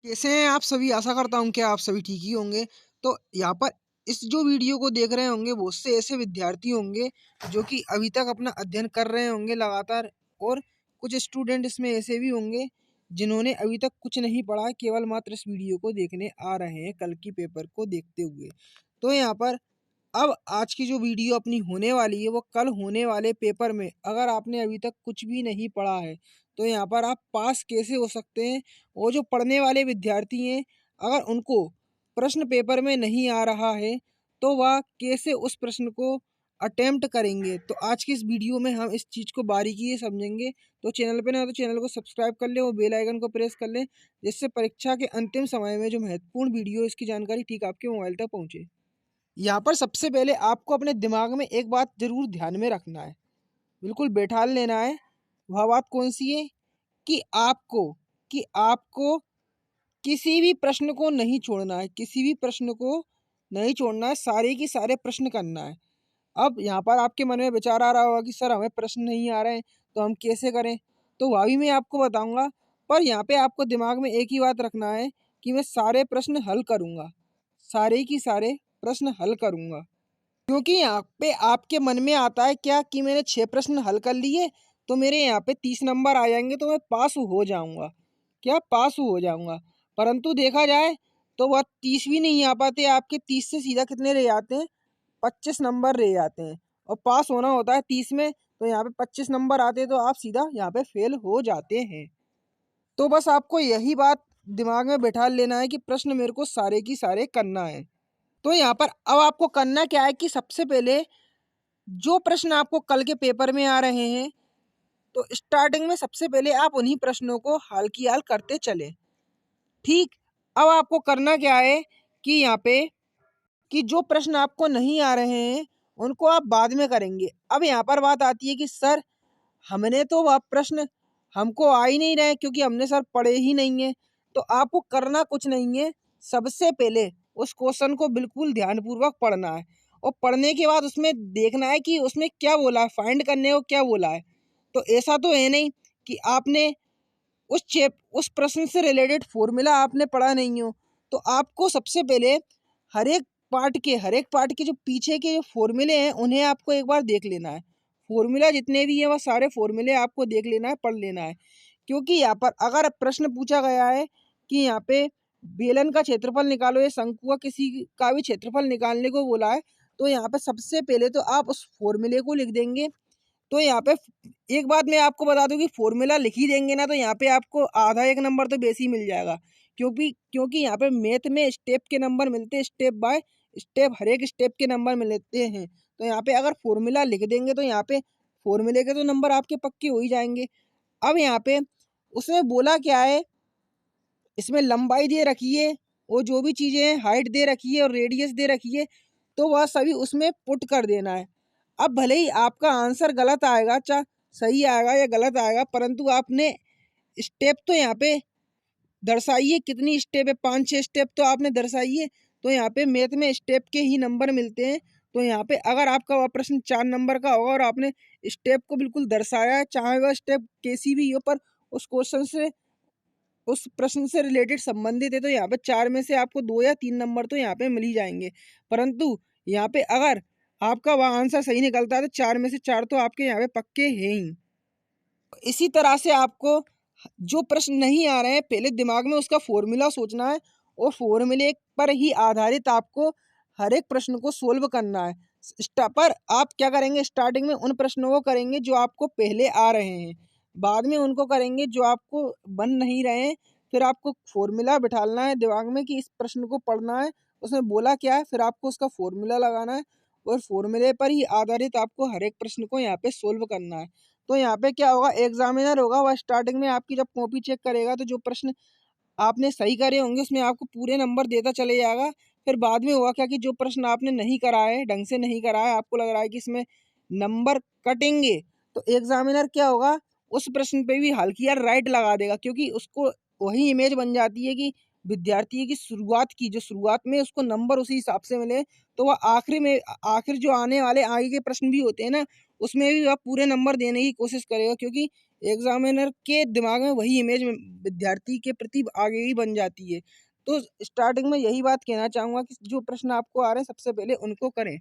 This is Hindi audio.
कैसे हैं आप सभी? आशा करता हूँ कि आप सभी ठीक ही होंगे। तो यहाँ पर इस जो वीडियो को देख रहे होंगे बहुत से ऐसे विद्यार्थी होंगे जो कि अभी तक अपना अध्ययन कर रहे होंगे लगातार, और कुछ स्टूडेंट इसमें ऐसे भी होंगे जिन्होंने अभी तक कुछ नहीं पढ़ा है, केवल मात्र इस वीडियो को देखने आ रहे हैं कल की पेपर को देखते हुए। तो यहाँ पर अब आज की जो वीडियो अपनी होने वाली है वो कल होने वाले पेपर में अगर आपने अभी तक कुछ भी नहीं पढ़ा है तो यहाँ पर आप पास कैसे हो सकते हैं। वो जो पढ़ने वाले विद्यार्थी हैं, अगर उनको प्रश्न पेपर में नहीं आ रहा है तो वह कैसे उस प्रश्न को अटेम्प्ट करेंगे। तो आज की इस वीडियो में हम इस चीज़ को बारीकी से समझेंगे। तो चैनल पे ना हो तो चैनल को सब्सक्राइब कर लें और बेल आइकन को प्रेस कर लें, जिससे परीक्षा के अंतिम समय में जो महत्वपूर्ण वीडियो इसकी जानकारी ठीक आपके मोबाइल तक पहुँचे। यहाँ पर सबसे पहले आपको अपने दिमाग में एक बात ज़रूर ध्यान में रखना है, बिल्कुल बैठा लेना है। वह बात कौन सी है कि आपको किसी भी प्रश्न को नहीं छोड़ना है, किसी भी प्रश्न को नहीं छोड़ना है, सारे के सारे प्रश्न करना है। अब यहाँ पर आपके मन में विचार आ रहा होगा कि सर हमें प्रश्न नहीं आ रहे हैं तो हम कैसे करें? तो वह भी मैं आपको बताऊँगा, पर यहाँ पे आपको दिमाग में एक ही बात रखना है कि मैं सारे प्रश्न हल करूँगा, सारे की सारे प्रश्न हल करूँगा। क्योंकि यहाँ पे आपके मन में आता है क्या कि मैंने 6 प्रश्न हल कर लिए तो मेरे यहाँ पे 30 नंबर आ जाएंगे तो मैं पास हो जाऊंगा, क्या पास हो जाऊंगा। परंतु देखा जाए तो वह 30 भी नहीं आ पाते, आपके 30 से सीधा कितने रह जाते हैं, 25 नंबर रह जाते हैं। और पास होना होता है 30 में, तो यहाँ पे 25 नंबर आते हैं तो आप सीधा यहाँ पे फेल हो जाते हैं। तो बस आपको यही बात दिमाग में बैठा लेना है कि प्रश्न मेरे को सारे की सारे करना है। तो यहाँ पर अब आपको करना क्या है कि सबसे पहले जो प्रश्न आपको कल के पेपर में आ रहे हैं, तो स्टार्टिंग में सबसे पहले आप उन्हीं प्रश्नों को हाल की हाल करते चले। ठीक। अब आपको करना क्या है कि यहाँ पे कि जो प्रश्न आपको नहीं आ रहे हैं उनको आप बाद में करेंगे। अब यहाँ पर बात आती है कि सर हमने तो वह प्रश्न हमको आ ही नहीं रहे क्योंकि हमने सर पढ़े ही नहीं है। तो आपको करना कुछ नहीं है, सबसे पहले उस क्वेश्चन को बिल्कुल ध्यानपूर्वक पढ़ना है और पढ़ने के बाद उसमें देखना है कि उसमें क्या बोला है, फाइंड करने को क्या बोला है। तो ऐसा तो है नहीं कि आपने उस प्रश्न से रिलेटेड फॉर्मूला आपने पढ़ा नहीं हो। तो आपको सबसे पहले हर एक पार्ट के जो पीछे के जो फॉर्मूले हैं उन्हें आपको एक बार देख लेना है। फॉर्मूला जितने भी हैं वह सारे फॉर्मूले आपको देख लेना है, पढ़ लेना है। क्योंकि यहाँ पर अगर प्रश्न पूछा गया है कि यहाँ पे बेलन का क्षेत्रफल निकालो या शंकु का किसी का भी क्षेत्रफल निकालने को बोला है, तो यहाँ पे सबसे पहले तो आप उस फॉर्मूले को लिख देंगे। तो यहाँ पे एक बात मैं आपको बता दूं कि फॉर्मूला लिख ही देंगे ना तो यहाँ पे आपको आधा एक नंबर तो बेसी मिल जाएगा। क्योंकि क्योंकि यहाँ पे मैथ में स्टेप के नंबर मिलते हैं, स्टेप बाय स्टेप हर एक स्टेप के नंबर मिलते हैं। तो यहाँ पे अगर फॉर्मूला लिख देंगे तो यहाँ पे फॉर्मूले के तो नंबर आपके पक्के हो ही जाएंगे। अब यहाँ पे उसने बोला क्या है, इसमें लंबाई दे रखी है और जो भी चीज़ें हैं हाइट दे रखी है और रेडियस दे रखी है, तो वह सभी उसमें पुट कर देना है। अब भले ही आपका आंसर गलत आएगा, चाहे सही आएगा या गलत आएगा, परंतु आपने स्टेप तो यहाँ पे दर्शाइए, कितनी स्टेप है, 5-6 स्टेप तो आपने दर्शाइए। तो यहाँ पे मैथ में स्टेप के ही नंबर मिलते हैं। तो यहाँ पे अगर आपका वह प्रश्न 4 नंबर का होगा और आपने स्टेप को बिल्कुल दर्शाया है, चाहे वह स्टेप कैसी भी हो, पर उस क्वेश्चन से उस प्रश्न से रिलेटेड संबंधित है, तो यहाँ पे 4 में से आपको 2 या 3 नंबर तो यहाँ पे मिल ही जाएंगे। परंतु यहाँ पे अगर आपका वह आंसर सही निकलता है तो 4 में से 4 तो आपके यहाँ पे पक्के हैं ही। इसी तरह से आपको जो प्रश्न नहीं आ रहे हैं पहले दिमाग में उसका फॉर्मूला सोचना है और फॉर्मूले पर ही आधारित आपको हर एक प्रश्न को सोल्व करना है। पर आप क्या करेंगे, स्टार्टिंग में उन प्रश्नों को करेंगे जो आपको पहले आ रहे हैं, बाद में उनको करेंगे जो आपको बन नहीं रहे हैं। फिर आपको फॉर्मूला बिठाना है दिमाग में कि इस प्रश्न को पढ़ना है, उसमें बोला क्या है, फिर आपको उसका फॉर्मूला लगाना है और फॉर्मूले पर ही आधारित आपको हर एक प्रश्न को यहाँ पे सोल्व करना है। तो यहाँ पे क्या होगा, एग्जामिनर होगा वह स्टार्टिंग में आपकी जब कॉपी चेक करेगा तो जो प्रश्न आपने सही करे होंगे उसमें आपको पूरे नंबर देता चले जाएगा। फिर बाद में हुआ क्या कि जो प्रश्न आपने नहीं करा है, ढंग से नहीं करा है, आपको लग रहा है कि इसमें नंबर कटेंगे, तो एग्जामिनर क्या होगा, उस प्रश्न पे भी हल्की यार राइट लगा देगा। क्योंकि उसको वही इमेज बन जाती है कि विद्यार्थी की शुरुआत में उसको नंबर उसी हिसाब से मिले, तो वह आखिर जो आने वाले आगे के प्रश्न भी होते हैं ना, उसमें भी वह पूरे नंबर देने की कोशिश करेगा। क्योंकि एग्जामिनर के दिमाग में वही इमेज विद्यार्थी के प्रति आगे ही बन जाती है। तो स्टार्टिंग में यही बात कहना चाहूँगा कि जो प्रश्न आपको आ रहे हैं सबसे पहले उनको करें।